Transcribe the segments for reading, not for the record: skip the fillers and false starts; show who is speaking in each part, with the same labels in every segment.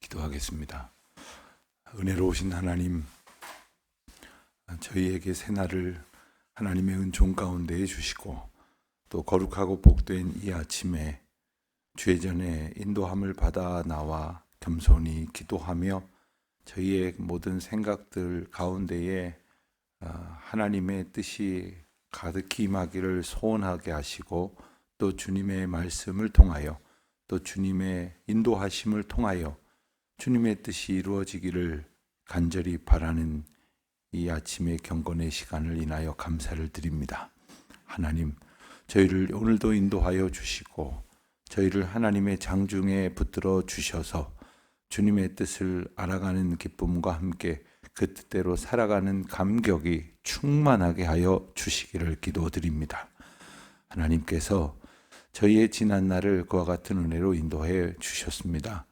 Speaker 1: 기도하겠습니다. 은혜로우신 하나님, 저희에게 새날을 하나님의 은총 가운데에 주시고 또 거룩하고 복된 이 아침에 주의 전에 인도함을 받아 나와 겸손히 기도하며 저희의 모든 생각들 가운데에 하나님의 뜻이 가득히 임하기를 소원하게 하시고 또 주님의 말씀을 통하여 또 주님의 인도하심을 통하여 주님의 뜻이 이루어지기를 간절히 바라는 이 아침의 경건의 시간을 인하여 감사를 드립니다. 하나님, 저희를 오늘도 인도하여 주시고 저희를 하나님의 장중에 붙들어 주셔서 주님의 뜻을 알아가는 기쁨과 함께 그 뜻대로 살아가는 감격이 충만하게 하여 주시기를 기도드립니다. 하나님께서 저희의 지난 날을 그와 같은 은혜로 인도해 주셨습니다.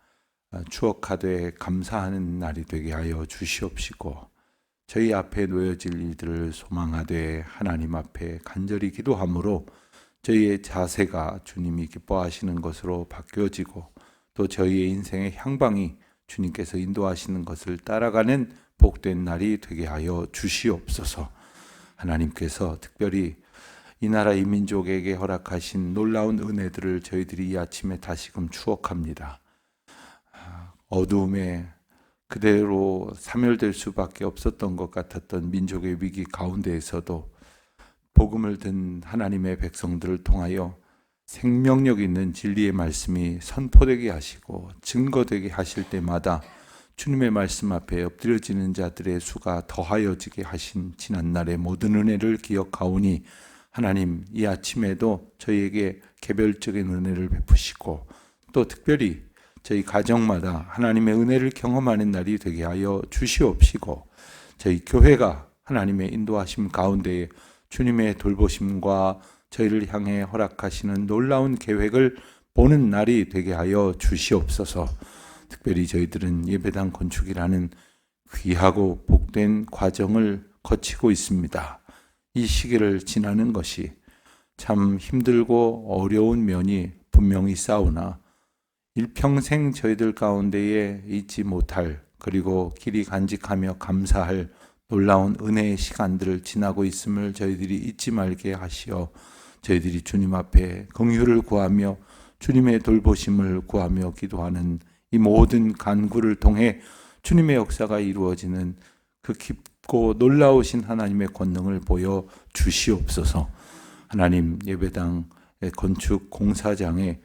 Speaker 1: 추억하되 감사하는 날이 되게 하여 주시옵시고 저희 앞에 놓여질 일들을 소망하되 하나님 앞에 간절히 기도함으로 저희의 자세가 주님이 기뻐하시는 것으로 바뀌어지고 또 저희의 인생의 향방이 주님께서 인도하시는 것을 따라가는 복된 날이 되게 하여 주시옵소서. 하나님께서 특별히 이 나라 이 민족에게 허락하신 놀라운 은혜들을 저희들이 이 아침에 다시금 추억합니다. 어두움에 그대로 사멸될 수밖에 없었던 것 같았던 민족의 위기 가운데에서도 복음을 든 하나님의 백성들을 통하여 생명력 있는 진리의 말씀이 선포되게 하시고 증거되게 하실 때마다 주님의 말씀 앞에 엎드려지는 자들의 수가 더하여지게 하신 지난날의 모든 은혜를 기억하오니 하나님, 이 아침에도 저희에게 개별적인 은혜를 베푸시고 또 특별히 저희 가정마다 하나님의 은혜를 경험하는 날이 되게 하여 주시옵시고 저희 교회가 하나님의 인도하심 가운데에 주님의 돌보심과 저희를 향해 허락하시는 놀라운 계획을 보는 날이 되게 하여 주시옵소서. 특별히 저희들은 예배당 건축이라는 귀하고 복된 과정을 거치고 있습니다. 이 시기를 지나는 것이 참 힘들고 어려운 면이 분명히 싸우나 일평생 저희들 가운데에 잊지 못할 그리고 길이 간직하며 감사할 놀라운 은혜의 시간들을 지나고 있음을 저희들이 잊지 말게 하시어 저희들이 주님 앞에 긍휼을 구하며 주님의 돌보심을 구하며 기도하는 이 모든 간구를 통해 주님의 역사가 이루어지는 그 깊고 놀라우신 하나님의 권능을 보여 주시옵소서. 하나님, 예배당의 건축 공사장에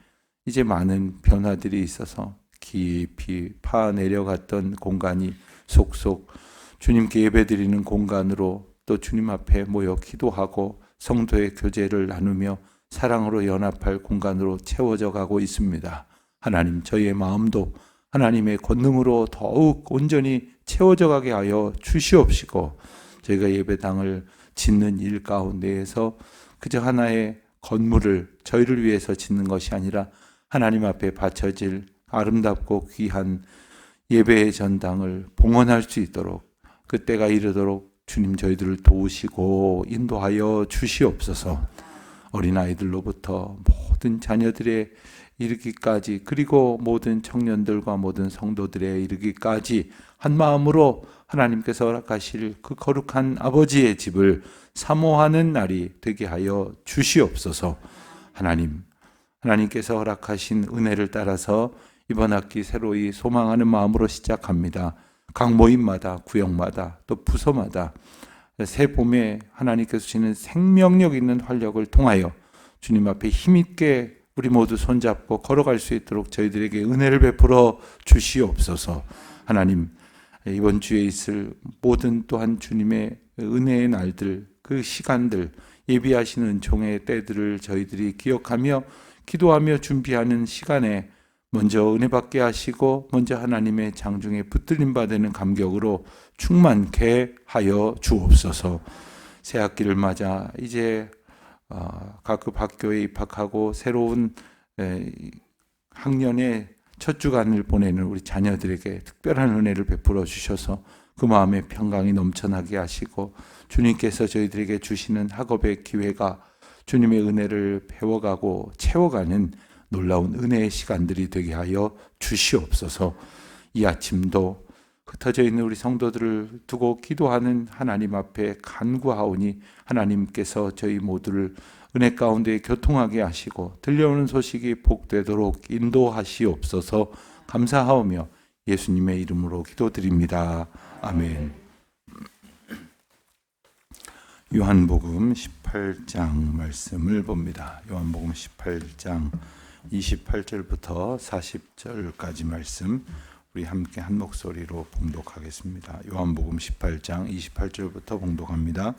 Speaker 1: 이제 많은 변화들이 있어서 깊이 파내려갔던 공간이 속속 주님께 예배드리는 공간으로 또 주님 앞에 모여 기도하고 성도의 교제를 나누며 사랑으로 연합할 공간으로 채워져 가고 있습니다. 하나님, 저희의 마음도 하나님의 권능으로 더욱 온전히 채워져 가게 하여 주시옵시고 저희가 예배당을 짓는 일 가운데에서 그저 하나의 건물을 저희를 위해서 짓는 것이 아니라 하나님 앞에 바쳐질 아름답고 귀한 예배의 전당을 봉헌할 수 있도록 그때가 이르도록 주님 저희들을 도우시고 인도하여 주시옵소서. 어린아이들로부터 모든 자녀들의 이르기까지 그리고 모든 청년들과 모든 성도들의 이르기까지 한 마음으로 하나님께서 허락하실 그 거룩한 아버지의 집을 사모하는 날이 되게 하여 주시옵소서. 하나님께서 허락하신 은혜를 따라서 이번 학기 새로이 소망하는 마음으로 시작합니다. 각 모임마다 구역마다 또 부서마다 새 봄에 하나님께서 주시는 생명력 있는 활력을 통하여 주님 앞에 힘있게 우리 모두 손잡고 걸어갈 수 있도록 저희들에게 은혜를 베풀어 주시옵소서. 하나님, 이번 주에 있을 모든 또한 주님의 은혜의 날들, 그 시간들, 예비하시는 은총의 때들을 저희들이 기억하며 기도하며 준비하는 시간에 먼저 은혜 받게 하시고 먼저 하나님의 장중에 붙들림 받는 감격으로 충만케 하여 주옵소서. 새 학기를 맞아 이제 각급 학교에 입학하고 새로운 학년의 첫 주간을 보내는 우리 자녀들에게 특별한 은혜를 베풀어 주셔서 그 마음에 평강이 넘쳐나게 하시고 주님께서 저희들에게 주시는 학업의 기회가 주님의 은혜를 배워가고 채워가는 놀라운 은혜의 시간들이 되게 하여 주시옵소서. 이 아침도 흩어져 있는 우리 성도들을 두고 기도하는 하나님 앞에 간구하오니 하나님께서 저희 모두를 은혜 가운데 교통하게 하시고 들려오는 소식이 복되도록 인도하시옵소서. 감사하오며 예수님의 이름으로 기도드립니다. 아멘. 요한복음 18장 말씀을 봅니다. 요한복음 18장 28절부터 40절까지 말씀 우리 함께 한 목소리로 봉독하겠습니다. 요한복음 18장 28절부터 봉독합니다.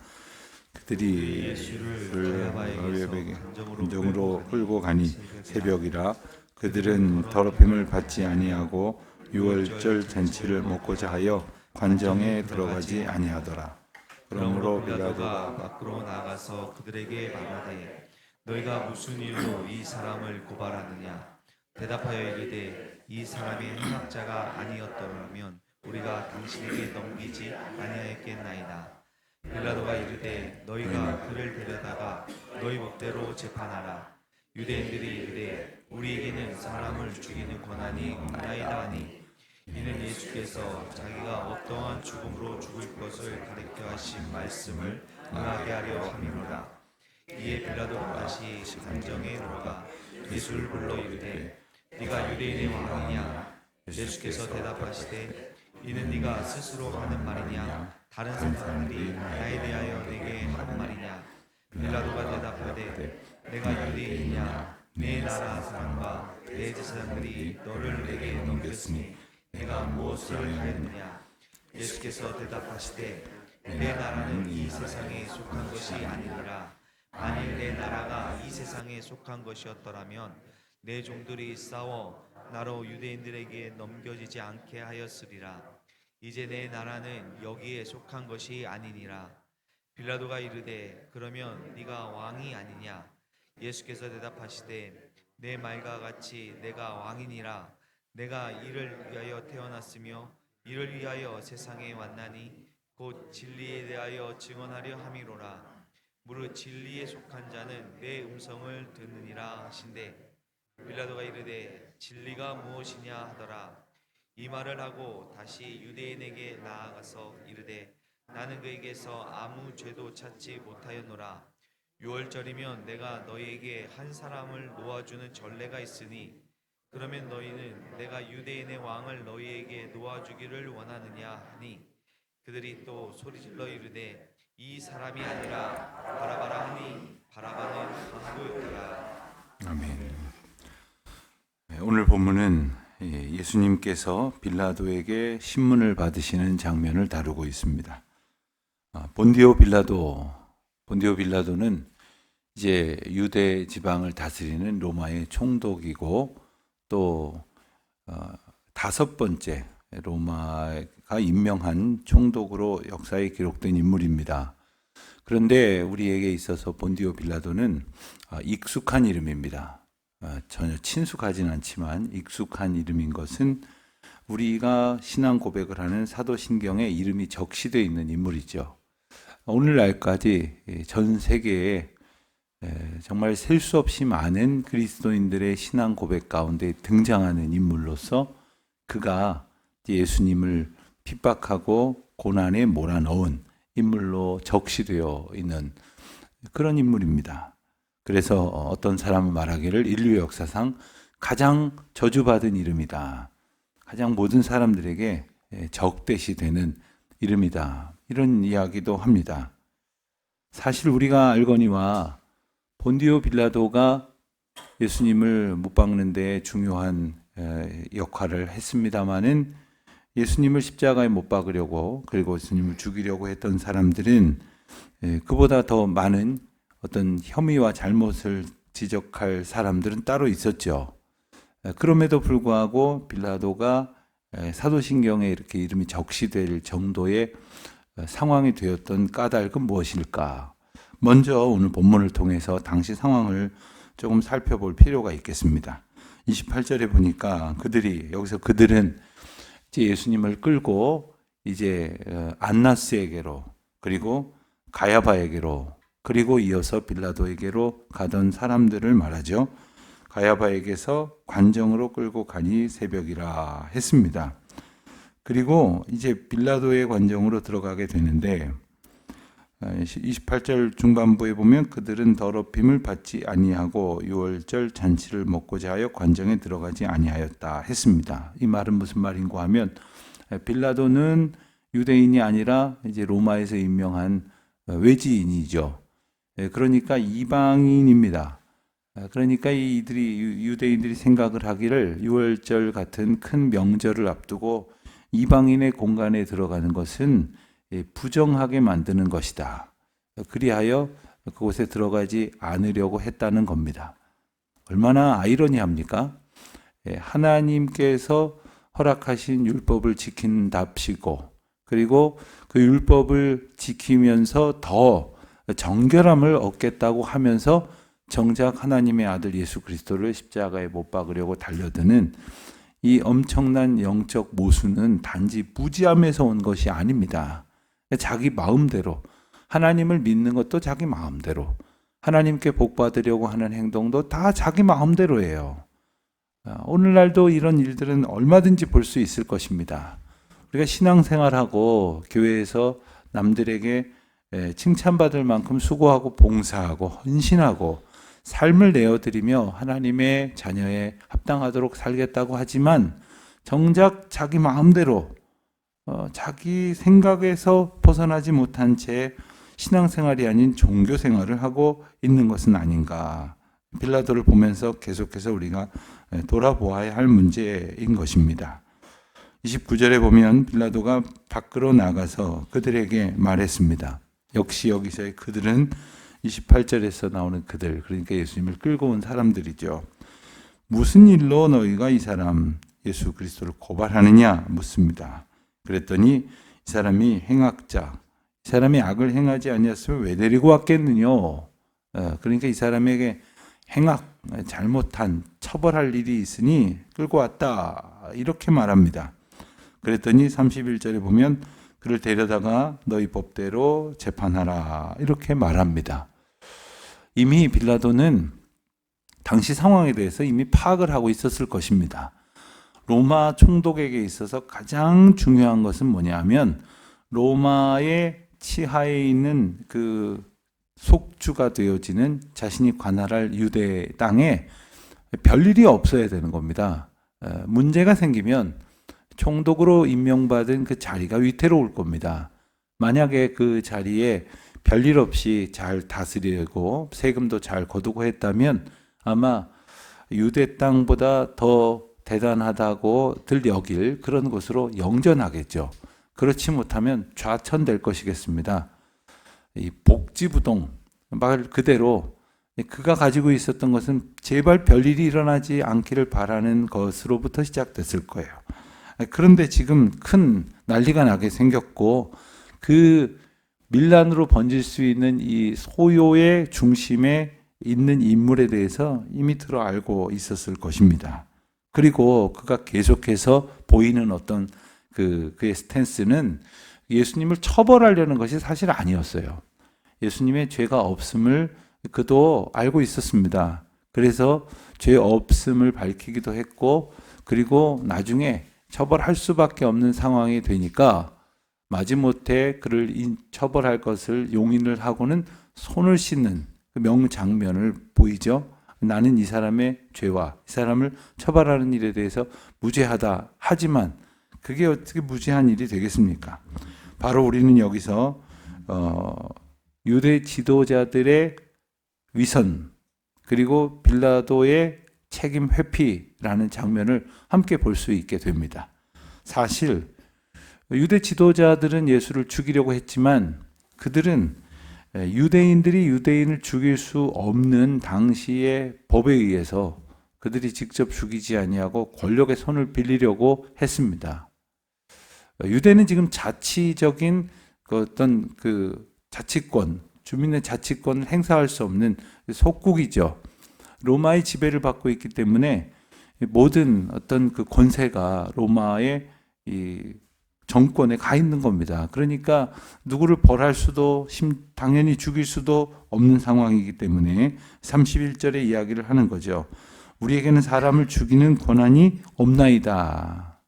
Speaker 1: 그들이 예수를 가야바에게 감정으로 끌고 가니 새벽이라 그들은 더럽힘을 받지 아니하고 유월절 잔치를 먹고자 하여 관정에 들어가지 아니하더라. 그러므로 빌라도가
Speaker 2: 밖으로 나가서 그들에게 말하되 너희가 무슨 일로 이 사람을 고발하느냐. 대답하여 이르되 이 사람이 행악자가 아니었더라면 우리가 당신에게 넘기지 아니하였겠나이다. 빌라도가 이르되 너희가 그를 데려다가 너희 법대로 재판하라. 유대인들이 이르되 우리에게는 사람을 죽이는 권한이 없나이다 하니 이는 예수께서 자기가 어떠한 죽음으로 죽을 것을 가리켜 하신 말씀을 응하게 하려 함이로라. 이에 빌라도가 다시 관정에 들어가 예수를 불러 이르되 네가 유대인의 왕이냐. 예수께서 대답하시되 이는 네가 스스로 하는 말이냐 다른 사람들이 나에 대하여 내게 하는 말이냐. 빌라도가 대답하되 내가 유대인이냐. 내 나라 사람과 내 제사장들이 너를 내게 넘겼으니 내가 무엇을 하였느냐. 예수께서 대답하시되 내 나라는 이 세상에 속한 것이 아니니라. 만일 내 나라가 이 세상에 속한 것이었더라면 내 종들이 싸워 나로 유대인들에게 넘겨지지 않게 하였으리라. 이제 내 나라는 여기에 속한 것이 아니니라. 빌라도가 이르되 그러면 네가 왕이 아니냐. 예수께서 대답하시되 내 말과 같이 내가 왕이니라. 내가 이를 위하여 태어났으며 이를 위하여 세상에 왔나니 곧 진리에 대하여 증언하려 함이로라. 무릇 진리에 속한 자는 내 음성을 듣느니라 하신대. 빌라도가 이르되 진리가 무엇이냐 하더라. 이 말을 하고 다시 유대인에게 나아가서 이르되 나는 그에게서 아무 죄도 찾지 못하였노라. 유월절이면 내가 너희에게 한 사람을 놓아주는 전례가 있으니 그러면 너희는 내가 유대인의 왕을 너희에게 놓아주기를 원하느냐 하니 그들이 또 소리질러 이르되 이 사람이 아니라 바라바라 하니 바라바는 강도였더라.
Speaker 1: 아멘. 오늘 본문은 예수님께서 빌라도에게 신문을 받으시는 장면을 다루고 있습니다. 본디오 빌라도는 이제 유대 지방을 다스리는 로마의 총독이고 또 다섯 번째 로마가 임명한 총독으로 역사에 기록된 인물입니다. 그런데 우리에게 있어서 본디오 빌라도는 익숙한 이름입니다. 전혀 친숙하진 않지만 익숙한 이름인 것은 우리가 신앙 고백을 하는 사도신경에 이름이 적시되어 있는 인물이죠. 오늘날까지 전 세계에 정말 셀 수 없이 많은 그리스도인들의 신앙 고백 가운데 등장하는 인물로서 그가 예수님을 핍박하고 고난에 몰아넣은 인물로 적시되어 있는 그런 인물입니다. 그래서 어떤 사람은 말하기를 인류 역사상 가장 저주받은 이름이다. 가장 모든 사람들에게 적대시 되는 이름이다. 이런 이야기도 합니다. 사실 우리가 알거니와 본디오 빌라도가 예수님을 못 박는 데 중요한 역할을 했습니다마는 예수님을 십자가에 못 박으려고 그리고 예수님을 죽이려고 했던 사람들은 그보다 더 많은 어떤 혐의와 잘못을 지적할 사람들은 따로 있었죠. 그럼에도 불구하고 빌라도가 사도신경에 이렇게 이름이 적시될 정도의 상황이 되었던 까닭은 무엇일까? 먼저 오늘 본문을 통해서 당시 상황을 조금 살펴볼 필요가 있겠습니다. 28절에 보니까 그들은 이제 예수님을 끌고 이제 안나스에게로 그리고 가야바에게로 그리고 이어서 빌라도에게로 가던 사람들을 말하죠. 가야바에게서 관정으로 끌고 가니 새벽이라 했습니다. 그리고 이제 빌라도의 관정으로 들어가게 되는데 28절 중반부에 보면 그들은 더럽힘을 받지 아니하고 유월절 잔치를 먹고자 하여 관정에 들어가지 아니하였다 했습니다. 이 말은 무슨 말인고 하면 빌라도는 유대인이 아니라 이제 로마에서 임명한 외지인이죠. 그러니까 이방인입니다. 그러니까 이들이 유대인들이 생각을 하기를 유월절 같은 큰 명절을 앞두고 이방인의 공간에 들어가는 것은 부정하게 만드는 것이다. 그리하여 그곳에 들어가지 않으려고 했다는 겁니다. 얼마나 아이러니합니까? 하나님께서 허락하신 율법을 지킨답시고 그리고 그 율법을 지키면서 더 정결함을 얻겠다고 하면서 정작 하나님의 아들 예수 그리스도를 십자가에 못 박으려고 달려드는 이 엄청난 영적 모순은 단지 무지함에서 온 것이 아닙니다. 자기 마음대로 하나님을 믿는 것도 자기 마음대로 하나님께 복 받으려고 하는 행동도 다 자기 마음대로예요. 오늘날도 이런 일들은 얼마든지 볼 수 있을 것입니다. 우리가 신앙생활하고 교회에서 남들에게 칭찬받을 만큼 수고하고 봉사하고 헌신하고 삶을 내어드리며 하나님의 자녀에 합당하도록 살겠다고 하지만 정작 자기 마음대로 자기 생각에서 벗어나지 못한 채 신앙생활이 아닌 종교생활을 하고 있는 것은 아닌가. 빌라도를 보면서 계속해서 우리가 돌아보아야 할 문제인 것입니다. 29절에 보면 빌라도가 밖으로 나가서 그들에게 말했습니다. 역시 여기서의 그들은 28절에서 나오는 그들, 그러니까 예수님을 끌고 온 사람들이죠. 무슨 일로 너희가 이 사람 예수 그리스도를 고발하느냐 묻습니다. 그랬더니 이 사람이 행악자, 이 사람이 악을 행하지 아니었으면 왜 데리고 왔겠느냐. 그러니까 이 사람에게 행악, 잘못한 처벌할 일이 있으니 끌고 왔다 이렇게 말합니다. 그랬더니 31절에 보면 그를 데려다가 너희 법대로 재판하라 이렇게 말합니다. 이미 빌라도는 당시 상황에 대해서 이미 파악을 하고 있었을 것입니다. 로마 총독에게 있어서 가장 중요한 것은 뭐냐면 로마의 치하에 있는 그 속주가 되어지는 자신이 관할할 유대 땅에 별일이 없어야 되는 겁니다. 문제가 생기면 총독으로 임명받은 그 자리가 위태로울 겁니다. 만약에 그 자리에 별일 없이 잘 다스리고 세금도 잘 거두고 했다면 아마 유대 땅보다 더 대단하다고 들 여길 그런 곳으로 영전하겠죠. 그렇지 못하면 좌천될 것이겠습니다. 이 복지부동 말 그대로 그가 가지고 있었던 것은 제발 별일이 일어나지 않기를 바라는 것으로부터 시작됐을 거예요. 그런데 지금 큰 난리가 나게 생겼고 그 밀란으로 번질 수 있는 이 소요의 중심에 있는 인물에 대해서 이미 들어 알고 있었을 것입니다. 그리고 그가 계속해서 보이는 어떤 그의 스탠스는 예수님을 처벌하려는 것이 사실 아니었어요. 예수님의 죄가 없음을 그도 알고 있었습니다. 그래서 죄 없음을 밝히기도 했고 그리고 나중에 처벌할 수밖에 없는 상황이 되니까 마지못해 그를 처벌할 것을 용인을 하고는 손을 씻는 그 명장면을 보이죠. 나는 이 사람의 죄와 이 사람을 처벌하는 일에 대해서 무죄하다. 하지만 그게 어떻게 무죄한 일이 되겠습니까? 바로 우리는 여기서 유대 지도자들의 위선 그리고 빌라도의 책임 회피라는 장면을 함께 볼 수 있게 됩니다. 사실 유대 지도자들은 예수를 죽이려고 했지만 그들은 유대인들이 유대인을 죽일 수 없는 당시의 법에 의해서 그들이 직접 죽이지 아니하고 권력의 손을 빌리려고 했습니다. 유대는 지금 자치적인 어떤 그 자치권, 주민의 자치권을 행사할 수 없는 속국이죠. 로마의 지배를 받고 있기 때문에 모든 어떤 그 권세가 로마의 이 정권에 가 있는 겁니다. 그러니까 누구를 벌할 수도 당연히 죽일 수도 없는 상황이기 때문에 31절에 이야기를 하는 거죠. 우리에게는 사람을 죽이는 권한이 없나이다.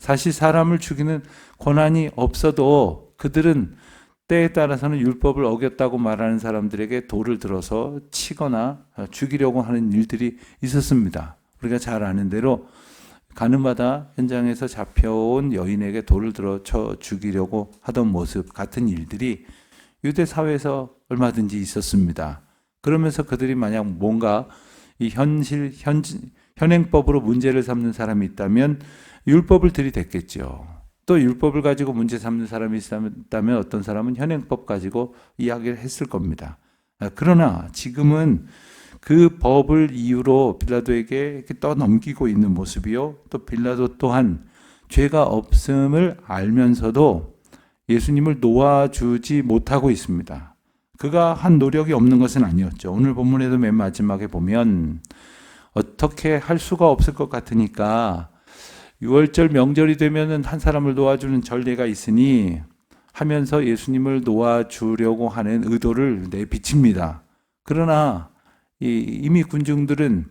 Speaker 1: 사실 사람을 죽이는 권한이 없어도 그들은 때에 따라서는 율법을 어겼다고 말하는 사람들에게 돌을 들어서 치거나 죽이려고 하는 일들이 있었습니다. 우리가 잘 아는 대로 가늠하다 현장에서 잡혀온 여인에게 돌을 들어 쳐 죽이려고 하던 모습 같은 일들이 유대 사회에서 얼마든지 있었습니다. 그러면서 그들이 만약 뭔가 이 현행법으로 문제를 삼는 사람이 있다면 율법을 들이댔겠죠. 또 율법을 가지고 문제 삼는 사람이 있다면 어떤 사람은 현행법 가지고 이야기를 했을 겁니다. 그러나 지금은 그 법을 이유로 빌라도에게 이렇게 떠넘기고 있는 모습이요. 또 빌라도 또한 죄가 없음을 알면서도 예수님을 놓아주지 못하고 있습니다. 그가 한 노력이 없는 것은 아니었죠. 오늘 본문에도 맨 마지막에 보면 어떻게 할 수가 없을 것 같으니까 6월절 명절이 되면은 한 사람을 놓아주는 전례가 있으니 하면서 예수님을 놓아주려고 하는 의도를 내비칩니다. 그러나 이미 군중들은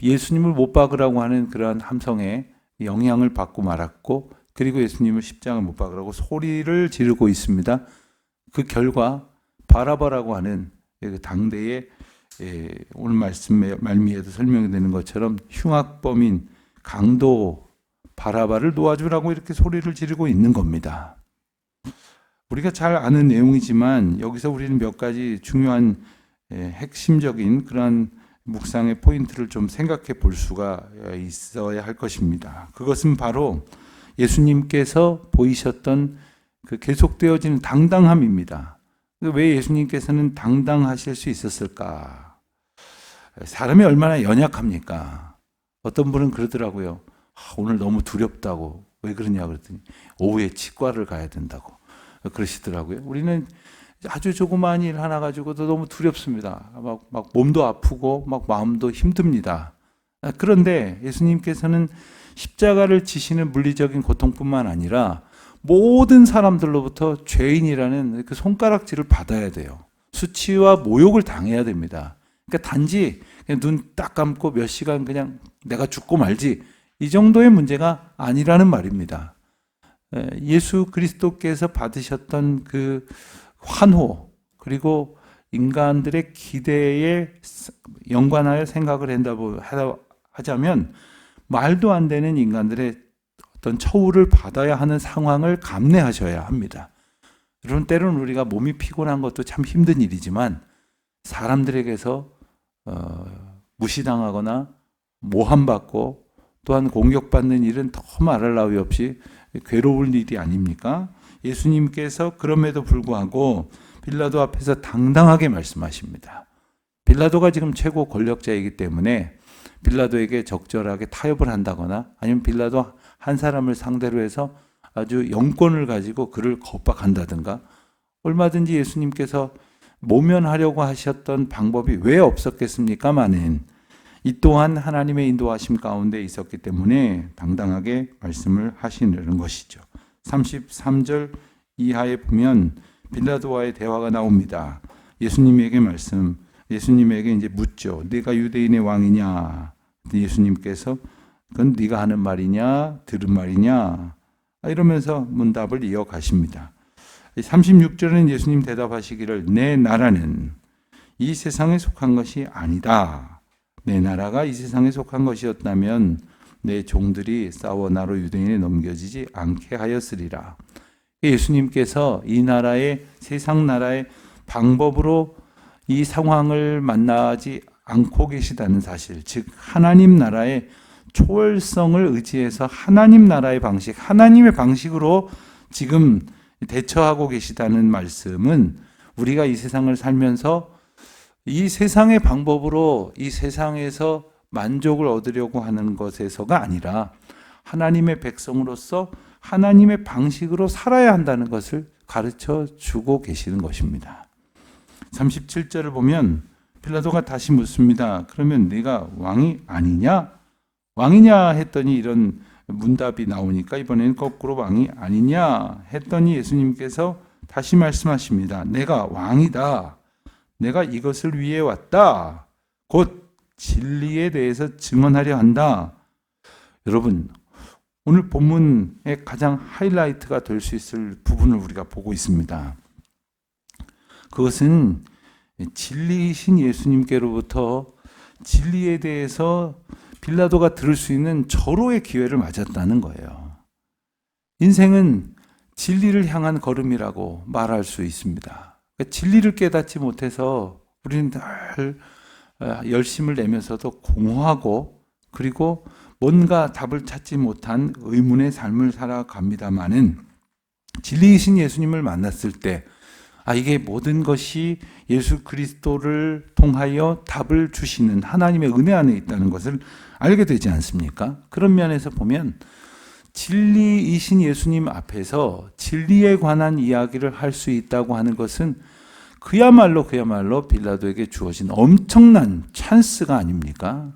Speaker 1: 예수님을 못 박으라고 하는 그러한 함성에 영향을 받고 말았고, 그리고 예수님을 십자가에 못 박으라고 소리를 지르고 있습니다. 그 결과 바라바라고 하는 당대의 오늘 말씀의 말미에도 설명이 되는 것처럼 흉악범인 강도 바라바를 놓아주라고 이렇게 소리를 지르고 있는 겁니다. 우리가 잘 아는 내용이지만 여기서 우리는 몇 가지 중요한 핵심적인 그러한 묵상의 포인트를 좀 생각해 볼 수가 있어야 할 것입니다. 그것은 바로 예수님께서 보이셨던 그 계속되어지는 당당함입니다. 왜 예수님께서는 당당하실 수 있었을까? 사람이 얼마나 연약합니까? 어떤 분은 그러더라고요. 오늘 너무 두렵다고. 왜 그러냐 그랬더니 오후에 치과를 가야 된다고 그러시더라고요. 우리는 아주 조그마한 일 하나 가지고도 너무 두렵습니다. 막 몸도 아프고 막 마음도 힘듭니다. 그런데 예수님께서는 십자가를 지시는 물리적인 고통뿐만 아니라 모든 사람들로부터 죄인이라는 그 손가락질을 받아야 돼요. 수치와 모욕을 당해야 됩니다. 그러니까 단지 눈 딱 감고 몇 시간 그냥 내가 죽고 말지, 이 정도의 문제가 아니라는 말입니다. 예수 그리스도께서 받으셨던 그 환호, 그리고 인간들의 기대에 연관하여 생각을 한다고 하자면 말도 안 되는 인간들의 어떤 처우를 받아야 하는 상황을 감내하셔야 합니다. 여러분, 때로는 우리가 몸이 피곤한 것도 참 힘든 일이지만 사람들에게서 무시당하거나 모함받고 또한 공격받는 일은 더 말할 나위 없이 괴로울 일이 아닙니까? 예수님께서 그럼에도 불구하고 빌라도 앞에서 당당하게 말씀하십니다. 빌라도가 지금 최고 권력자이기 때문에 빌라도에게 적절하게 타협을 한다거나 아니면 빌라도 한 사람을 상대로 해서 아주 영권을 가지고 그를 겁박한다든가, 얼마든지 예수님께서 모면하려고 하셨던 방법이 왜 없었겠습니까마는 이 또한 하나님의 인도하심 가운데 있었기 때문에 당당하게 말씀을 하시는 것이죠. 33절 이하에 보면 빌라도와의 대화가 나옵니다. 예수님에게 이제 묻죠. 네가 유대인의 왕이냐? 예수님께서 그건 네가 하는 말이냐, 들은 말이냐? 이러면서 문답을 이어가십니다. 36절은 예수님 대답하시기를 내 나라는 이 세상에 속한 것이 아니다. 내 나라가 이 세상에 속한 것이었다면 내 종들이 싸워 나로 유대인에 넘겨지지 않게 하였으리라. 예수님께서 이 나라의 세상 나라의 방법으로 이 상황을 만나지 않고 계시다는 사실, 즉 하나님 나라의 초월성을 의지해서 하나님 나라의 방식, 하나님의 방식으로 지금 대처하고 계시다는 말씀은 우리가 이 세상을 살면서 이 세상의 방법으로 이 세상에서 만족을 얻으려고 하는 것에서가 아니라 하나님의 백성으로서 하나님의 방식으로 살아야 한다는 것을 가르쳐 주고 계시는 것입니다. 37절을 보면 빌라도가 다시 묻습니다. 그러면 네가 왕이 아니냐? 왕이냐 했더니 이런 문답이 나오니까 이번에는 거꾸로 왕이 아니냐 했더니 예수님께서 다시 말씀하십니다. 내가 왕이다. 내가 이것을 위해 왔다. 곧 진리에 대해서 증언하려 한다. 여러분, 오늘 본문의 가장 하이라이트가 될 수 있을 부분을 우리가 보고 있습니다. 그것은 진리이신 예수님께로부터 진리에 대해서 빌라도가 들을 수 있는 절호의 기회를 맞았다는 거예요. 인생은 진리를 향한 걸음이라고 말할 수 있습니다. 그러니까 진리를 깨닫지 못해서 우리는 늘 열심을 내면서도 공허하고 그리고 뭔가 답을 찾지 못한 의문의 삶을 살아갑니다마는 진리이신 예수님을 만났을 때 이게 모든 것이 예수 그리스도를 통하여 답을 주시는 하나님의 은혜 안에 있다는 것을 알게 되지 않습니까? 그런 면에서 보면 진리이신 예수님 앞에서 진리에 관한 이야기를 할 수 있다고 하는 것은 그야말로 빌라도에게 주어진 엄청난 찬스가 아닙니까?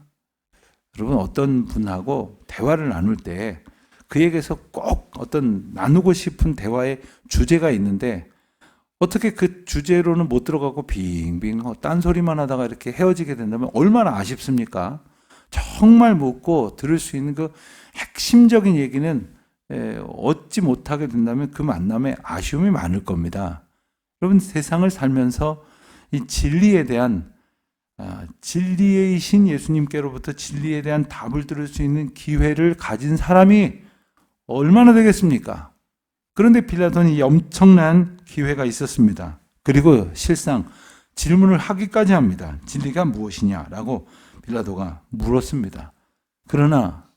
Speaker 1: 여러분, 어떤 분하고 대화를 나눌 때 그에게서 꼭 어떤 나누고 싶은 대화의 주제가 있는데 어떻게 그 주제로는 못 들어가고 빙빙 딴소리만 하다가 이렇게 헤어지게 된다면 얼마나 아쉽습니까? 정말 묻고 들을 수 있는 그 핵심적인 얘기는 얻지 못하게 된다면 그 만남에 아쉬움이 많을 겁니다. 여러분, 세상을 살면서 이 진리에 대한 진리이신 예수님께로부터 진리에 대한 답을 들을 수 있는 기회를 가진 사람이 얼마나 되겠습니까? 그런데 빌라도는 이 엄청난 기회가 있었습니다. 그리고 실상 질문을 하기까지 합니다. 진리가 무엇이냐라고 빌라도가 물었습니다. 그러나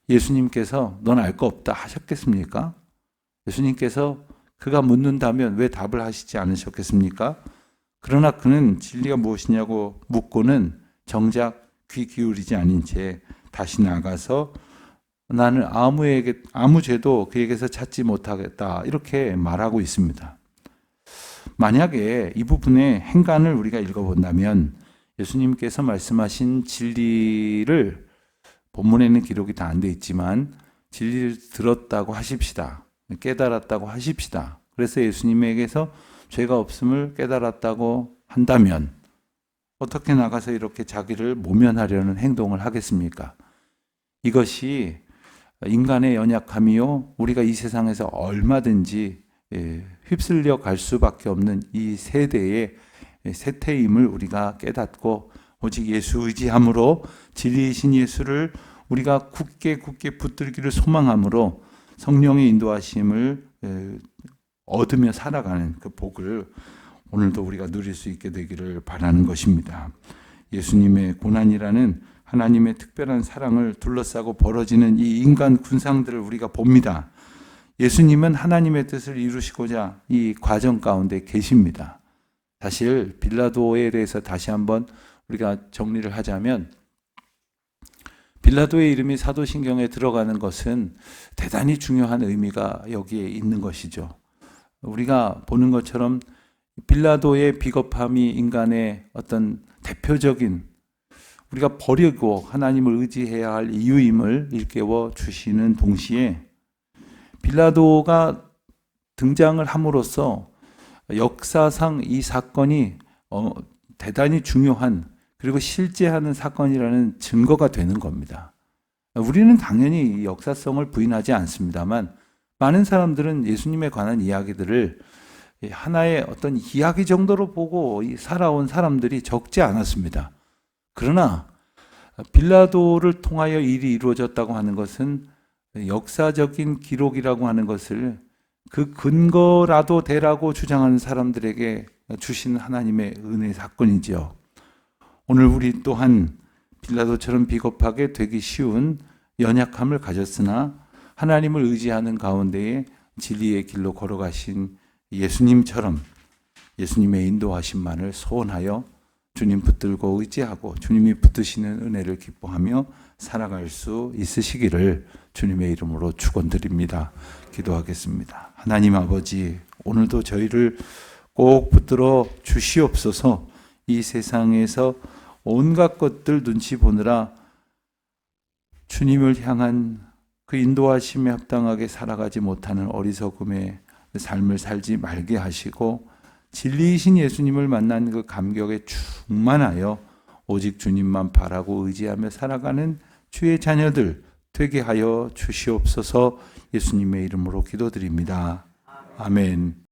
Speaker 1: 예수님께서 넌 알 거 없다 하셨겠습니까? 예수님께서 그가 묻는다면 왜 답을 하시지 않으셨겠습니까? 그러나 그는 진리가 무엇이냐고 묻고는 정작 귀 기울이지 않은 채 다시 나가서 나는 아무 죄도 그에게서 찾지 못하겠다 이렇게 말하고 있습니다. 만약에 이 부분의 행간을 우리가 읽어본다면 예수님께서 말씀하신 진리를 본문에는 기록이 다 안 돼 있지만 진리를 들었다고 하십시다. 깨달았다고 하십시다. 그래서 예수님에게서 죄가 없음을 깨달았다고 한다면 어떻게 나가서 이렇게 자기를 모면하려는 행동을 하겠습니까? 이것이 인간의 연약함이요 우리가 이 세상에서 얼마든지 휩쓸려 갈 수밖에 없는 이 세대의 세태임을 우리가 깨닫고 오직 예수 의지함으로 진리이신 예수를 우리가 굳게 붙들기를 소망함으로 성령의 인도하심을 얻으며 살아가는 그 복을 오늘도 우리가 누릴 수 있게 되기를 바라는 것입니다. 예수님의 고난이라는 하나님의 특별한 사랑을 둘러싸고 벌어지는 이 인간 군상들을 우리가 봅니다. 예수님은 하나님의 뜻을 이루시고자 이 과정 가운데 계십니다. 사실 빌라도에 대해서 다시 한번 우리가 정리를 하자면 빌라도의 이름이 사도신경에 들어가는 것은 대단히 중요한 의미가 여기에 있는 것이죠. 우리가 보는 것처럼 빌라도의 비겁함이 인간의 어떤 대표적인 우리가 버리고 하나님을 의지해야 할 이유임을 일깨워 주시는 동시에 빌라도가 등장을 함으로써 역사상 이 사건이 대단히 중요한 그리고 실제하는 사건이라는 증거가 되는 겁니다. 우리는 당연히 이 역사성을 부인하지 않습니다만 많은 사람들은 예수님에 관한 이야기들을 하나의 어떤 이야기 정도로 보고 살아온 사람들이 적지 않았습니다. 그러나 빌라도를 통하여 일이 이루어졌다고 하는 것은 역사적인 기록이라고 하는 것을 그 근거라도 되라고 주장하는 사람들에게 주신 하나님의 은혜 사건이죠. 오늘 우리 또한 빌라도처럼 비겁하게 되기 쉬운 연약함을 가졌으나 하나님을 의지하는 가운데에 진리의 길로 걸어가신 예수님처럼 예수님의 인도하심만을 소원하여 주님 붙들고 의지하고 주님이 붙드시는 은혜를 기뻐하며 살아갈 수 있으시기를 주님의 이름으로 축원드립니다. 기도하겠습니다. 하나님 아버지, 오늘도 저희를 꼭 붙들어 주시옵소서. 이 세상에서 온갖 것들 눈치 보느라 주님을 향한 그 인도하심에 합당하게 살아가지 못하는 어리석음의 삶을 살지 말게 하시고 진리이신 예수님을 만난 그 감격에 충만하여 오직 주님만 바라고 의지하며 살아가는 주의 자녀들 되게 하여 주시옵소서. 예수님의 이름으로 기도드립니다. 아멘.